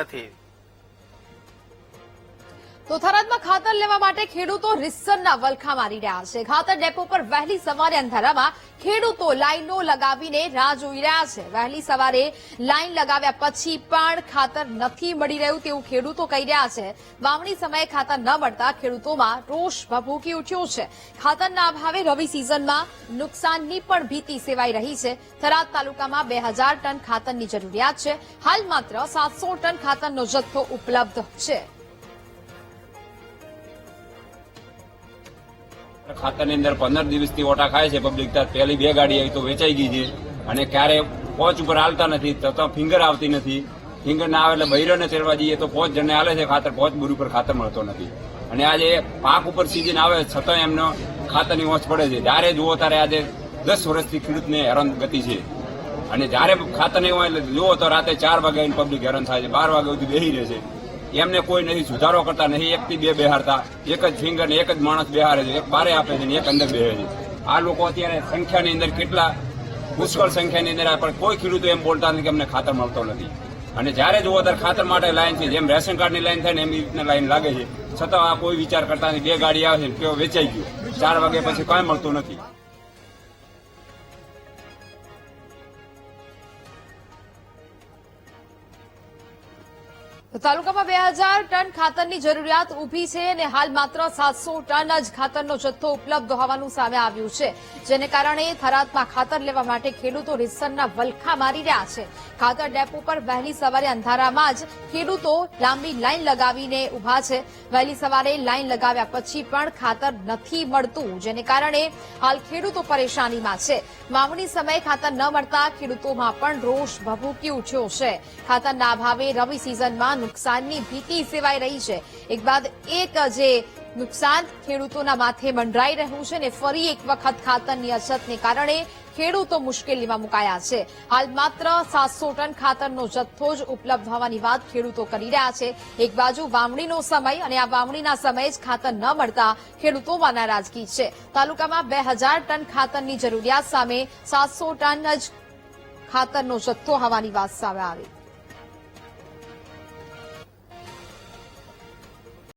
નથી। તો થરાદમાં ખાતર લેવા માટે ખેડૂતો રીસરના વલખા મારી રહ્યા છે। ખાતર ડેપો પર વહેલી સવારે અંધારામાં ખેડૂતો લાઈનો લગાવીને રાહ જોઈ રહ્યા છે। વહેલી સવારે લાઈન લગાવ્યા પછી પણ ખાતર નથી મળી રહ્યું તેવું ખેડૂતો કહી રહ્યા છે। વાવણી સમયે ખાતર ન મળતા ખેડૂતોમાં રોષ ભભૂકી ઉઠ્યો છે। ખાતરના અભાવે રવિ સિઝનમાં નુકસાનની પણ ભીતિ સેવાઈ રહી છે। થરાદ તાલુકામાં 2000 ટન ખાતરની જરૂરિયાત છે। હાલ માત્ર 700 ટન ખાતરનો જથ્થો ઉપલબ્ધ છે। ખાતરની અંદર 15 દિવસથી ઓટા ખાય છે પબ્લિક। પહેલી 2 ગાડી આવી તો વેચાઈ ગઈ છે અને ક્યારે પહોંચ ઉપર હાલતા નથી તો ફિંગર આવતી નથી। ફિંગર ના આવે એટલે બૈરોને તેરવા જઈએ તો પહોંચ જણને હાલે છે ખાતર, પહોંચ બુર ઉપર ખાતર મળતો નથી। અને આજે પાક ઉપર સીઝન આવે છતાં એમનો ખાતરની ઓછ પડે છે। જ્યારે જુઓ ત્યારે આજે 10 વર્ષથી ખેડૂતને હેરાન ગતિ છે અને જ્યારે ખાતર નહીં હોય એટલે જુઓ તો રાતે 4 વાગે પબ્લિક હેરાન થાય છે, 12 વાગ્યા સુધી બેસી રહે છે। એમને કોઈ નથી સુધારો કરતા, નહીં 1 થી 2 બેહારતા। એક જ ફિંગર ને એક જ માણસ બેહારે છે, એક બારે આપે છે ને એક અંદર બેહે છે। આ લોકો અત્યારે સંખ્યાની અંદર કેટલા પુષ્કળ સંખ્યાની અંદર પણ કોઈ ખેડૂતો એમ બોલતા નથી કે અમને ખાતર મળતો નથી। અને જ્યારે જુઓ ત્યારે ખાતર માટે લાઈન છે, જેમ રેશન કાર્ડની લાઈન થાય ને એમ રીતના લાઈન લાગે છે, છતાં આ કોઈ વિચાર કરતા નથી। 2 ગાડી આવે છે કેવો વેચાઈ ગયું, 4 વાગ્યા પછી કાંઈ મળતું નથી। તાલુકામાં 2000 ટન ખાતરની જરૂરિયાત ઉભી છે અને હાલ માત્ર 700 ટન જ ખાતરનો જથ્થો ઉપલબ્ધ હોવાનું સામે આવ્યું છે, જેને કારણે થરાદમાં ખાતર લેવા માટે ખેડૂતો રીસરના વલખા મારી રહ્યા છે। ખાતર ડેપો પર વહેલી સવારે અંધારામાં જ ખેડૂતો લાંબી લાઈન લગાવીને ઉભા છે। વહેલી સવારે લાઈન લગાવ્યા પછી પણ ખાતર નથી મળતું, જેને કારણે હાલ ખેડૂતો પરેશાનીમાં છે। વાવણી સમયે ખાતર ન મળતા ખેડૂતોમાં પણ રોષ ભભૂકી ઉઠ્યો છે। ખાતરના અભાવે રવિ સિઝનમાં નુકસાનની ભીતિ સેવાઈ રહી છે। એક બાદ એક જે નુકસાન ખેડૂતોના માથે મંડરાઈ રહ્યું છે ને ફરી એક વખત ખાતરની અછતને કારણે ખેડૂતો મુશ્કેલીમાં મુકાયા છે। હાલ માત્ર 700 ટન ખાતરનો જથ્થો જ ઉપલબ્ધ હોવાની વાત ખેડૂતો કરી રહ્યા છે। એક બાજુ વાવણીનો સમય અને આ વાવણીના સમયે જ ખાતર ન મળતા ખેડૂતોમાં નારાજગી છે। તાલુકામાં 2000 ટન ખાતરની જરૂરિયાત સામે 700 ટન જ ખાતરનો જથ્થો હોવાની વાત સામે આવી।